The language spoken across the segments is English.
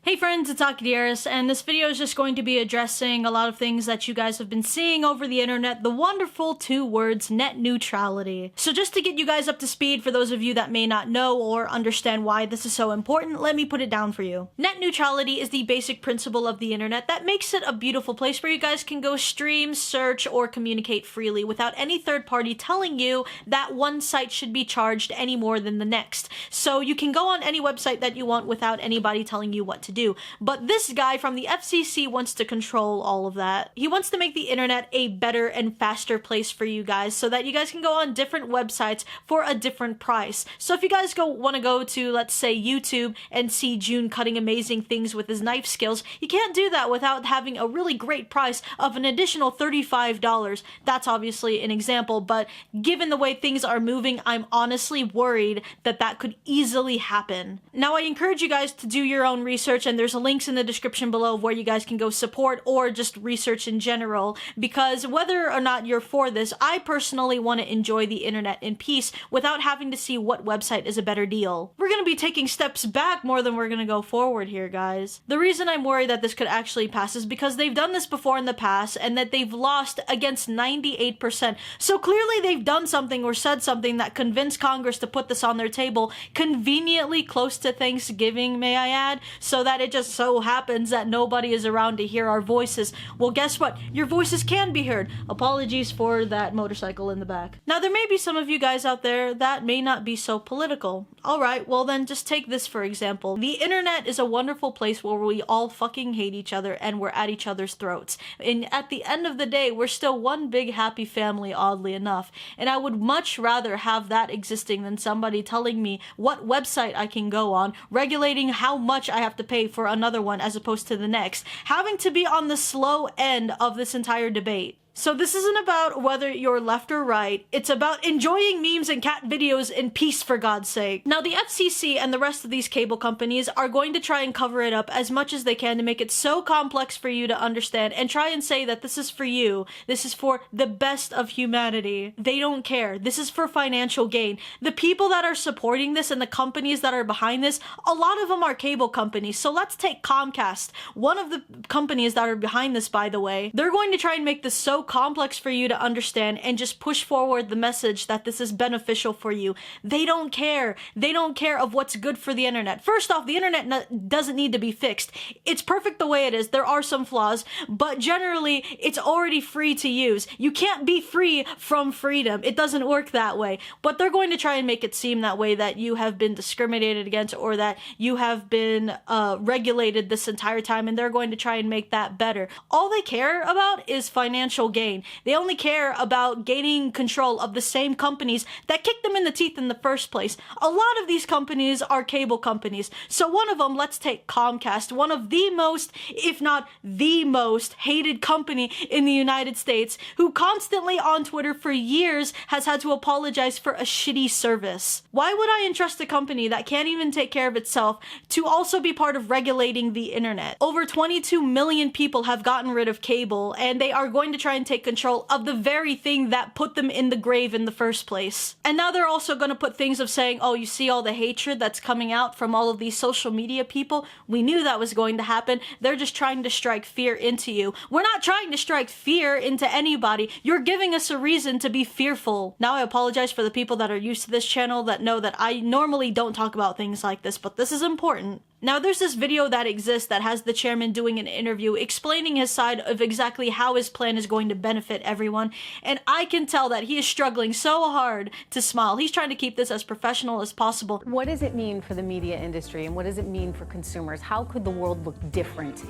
Hey friends, it's Akidieris, and this video is just going to be addressing a lot of things that you guys have been seeing over the internet, the wonderful two words, net neutrality. So just to get you guys up to speed, for those of you that may not know or understand why this is so important, let me put it down for you. Net neutrality is the basic principle of the internet that makes it a beautiful place where you guys can go stream, search, or communicate freely without any third party telling you that one site should be charged any more than the next. So you can go on any website that you want without anybody telling you what to do. But this guy from the FCC wants to control all of that. He wants to make the internet a better and faster place for you guys so that you guys can go on different websites for a different price. So if you guys want to go to, let's say, YouTube and see June cutting amazing things with his knife skills, you can't do that without having a really great price of an additional $35. That's obviously an example, but given the way things are moving, I'm honestly worried that that could easily happen. Now, I encourage you guys to do your own research, and there's links in the description below of where you guys can go support or just research in general, because whether or not you're for this, I personally want to enjoy the internet in peace without having to see what website is a better deal. We're going to be taking steps back more than we're going to go forward here, guys. The reason I'm worried that this could actually pass is because they've done this before in the past and that they've lost against 98%. So clearly they've done something or said something that convinced Congress to put this on their table conveniently close to Thanksgiving, may I add, so that it just so happens that nobody is around to hear our voices. Well, guess what? Your voices can be heard. Apologies for that motorcycle in the back. Now, there may be some of you guys out there that may not be so political. Alright, well then just take this for example. The internet is a wonderful place where we all fucking hate each other and we're at each other's throats. And at the end of the day, we're still one big happy family, oddly enough. And I would much rather have that existing than somebody telling me what website I can go on, regulating how much I have to pay for another one as opposed to the next, having to be on the slow end of this entire debate. So this isn't about whether you're left or right, it's about enjoying memes and cat videos in peace, for God's sake. Now, the FCC and the rest of these cable companies are going to try and cover it up as much as they can to make it so complex for you to understand and try and say that this is for you, this is for the best of humanity. They don't care. This is for financial gain. The people that are supporting this and the companies that are behind this, a lot of them are cable companies. So let's take Comcast, one of the companies that are behind this, by the way. They're going to try and make this so complex for you to understand and just push forward the message that this is beneficial for you. They don't care. They don't care of what's good for the internet. First off, the internet doesn't need to be fixed. It's perfect the way it is. There are some flaws, but generally it's already free to use. You can't be free from freedom. It doesn't work that way. But they're going to try and make it seem that way, that you have been discriminated against or that you have been regulated this entire time, and they're going to try and make that better. All they care about is financial gain. They only care about gaining control of the same companies that kicked them in the teeth in the first place. A lot of these companies are cable companies. So one of them, let's take Comcast, one of the most, if not the most, hated company in the United States, who constantly on Twitter for years has had to apologize for a shitty service. Why would I entrust a company that can't even take care of itself to also be part of regulating the internet? Over 22 million people have gotten rid of cable, and they are going to try and take control of the very thing that put them in the grave in the first place. And now they're also going to put things of saying, oh, you see all the hatred that's coming out from all of these social media people? We knew that was going to happen. They're just trying to strike fear into you. We're not trying to strike fear into anybody. You're giving us a reason to be fearful. Now, I apologize for the people that are used to this channel that know that I normally don't talk about things like this, but this is important. Now, there's this video that exists that has the chairman doing an interview explaining his side of exactly how his plan is going to benefit everyone, and I can tell that he is struggling so hard to smile. He's trying to keep this as professional as possible. What does it mean for the media industry, and what does it mean for consumers? How could the world look different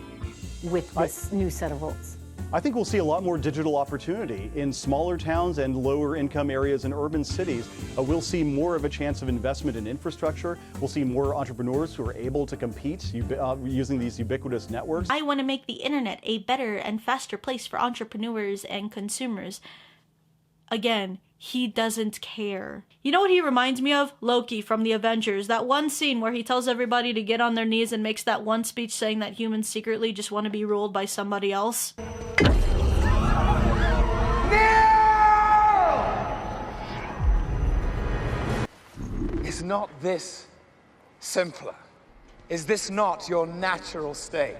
with this new set of rules? I think we'll see a lot more digital opportunity in smaller towns and lower income areas in urban cities. We'll see more of a chance of investment in infrastructure. We'll see more entrepreneurs who are able to compete using these ubiquitous networks. I want to make the internet a better and faster place for entrepreneurs and consumers. Again, he doesn't care. You know what he reminds me of? Loki from the Avengers. That one scene where he tells everybody to get on their knees and makes that one speech saying that humans secretly just want to be ruled by somebody else. Is not this simpler? Is this not your natural state?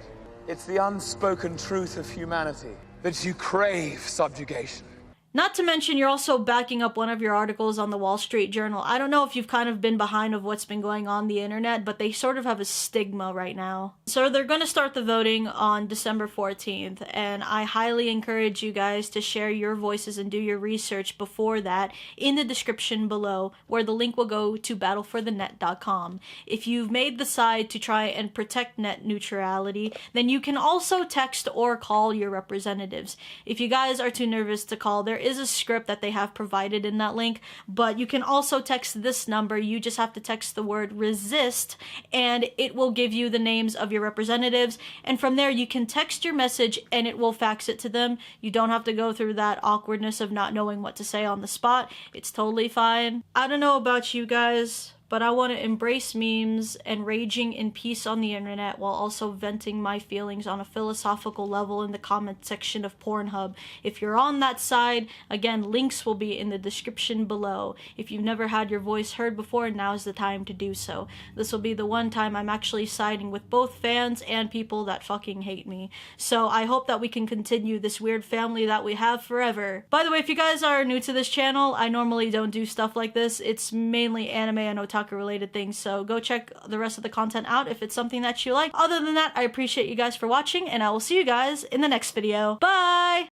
It's the unspoken truth of humanity that you crave subjugation. Not to mention, you're also backing up one of your articles on the Wall Street Journal. I don't know if you've kind of been behind of what's been going on the internet, but they sort of have a stigma right now. So they're going to start the voting on December 14th, and I highly encourage you guys to share your voices and do your research before that in the description below, where the link will go to battleforthenet.com. If you've made the side to try and protect net neutrality, then you can also text or call your representatives. If you guys are too nervous to call, there is a script that they have provided in that link, but you can also text this number. You just have to text the word resist, and it will give you the names of your representatives, and from there you can text your message and it will fax it to them. You don't have to go through that awkwardness of not knowing what to say on the spot. It's totally fine. I don't know about you guys, but I want to embrace memes and raging in peace on the internet while also venting my feelings on a philosophical level in the comment section of Pornhub. If you're on that side, again, links will be in the description below. If you've never had your voice heard before, now's the time to do so. This will be the one time I'm actually siding with both fans and people that fucking hate me. So I hope that we can continue this weird family that we have forever. By the way, if you guys are new to this channel, I normally don't do stuff like this. It's mainly anime and otaku related things, so go check the rest of the content out if it's something that you like. Other than that, I appreciate you guys for watching, and I will see you guys in the next video. Bye!